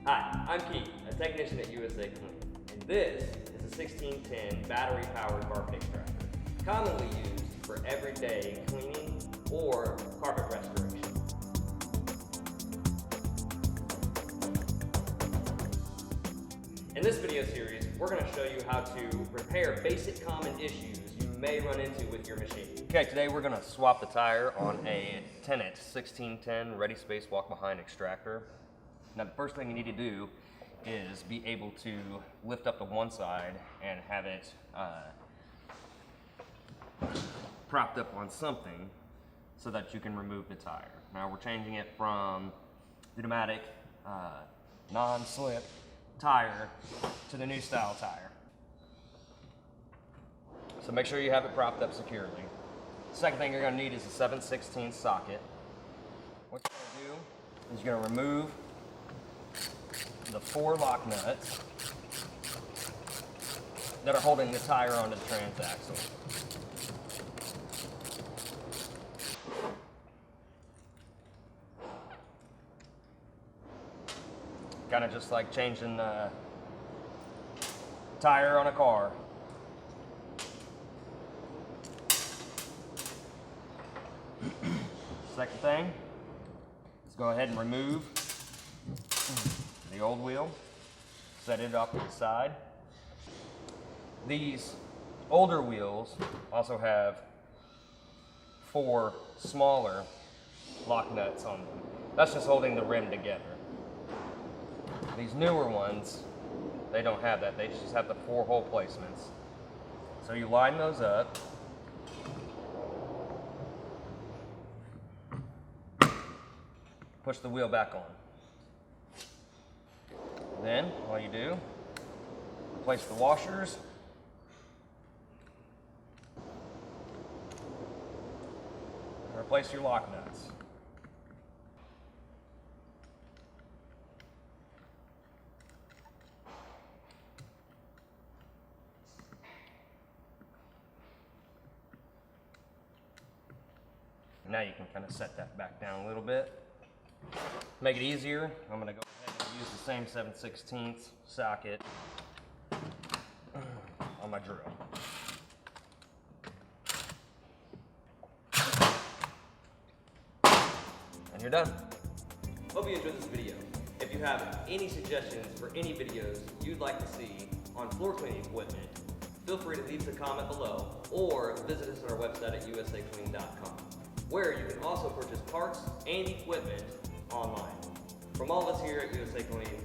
Hi, I'm Keith, a technician at USACLEAN, and this is a 1610 battery-powered carpet extractor, commonly used for everyday cleaning or carpet restoration. In this video series, we're going to show you how to repair basic common issues you may run into with your machine. Okay, today we're going to swap the tire on a Tennant 1610 Ready Space Walk Behind extractor. Now the first thing you need to do is be able to lift up to one side and have it propped up on something so that you can remove the tire. Now we're changing it from the pneumatic non-slip tire to the new style tire. So make sure you have it propped up securely. Second thing you're going to need is a 7/16 socket. What you're going to do is you're going to remove the 4 lock nuts that are holding the tire onto the transaxle. Kind of just like changing the tire on a car. Second thing is go ahead and remove the old wheel, set it off to the side. These older wheels also have 4 smaller lock nuts on them. That's just holding the rim together. These newer ones, they don't have that. They just have the 4 hole placements. So you line those up. Push the wheel back on. Then, all you do, replace the washers. And replace your lock nuts. Now you can kind of set that back down a little bit. Make it easier, I'm going to go ahead and use the same 7/16 socket on my drill. And you're done. Hope you enjoyed this video. If you have any suggestions for any videos you'd like to see on floor cleaning equipment, feel free to leave a comment below or visit us on our website at USACLEAN.com, where you can also purchase parts and equipment online. From all of us here at USACLEAN,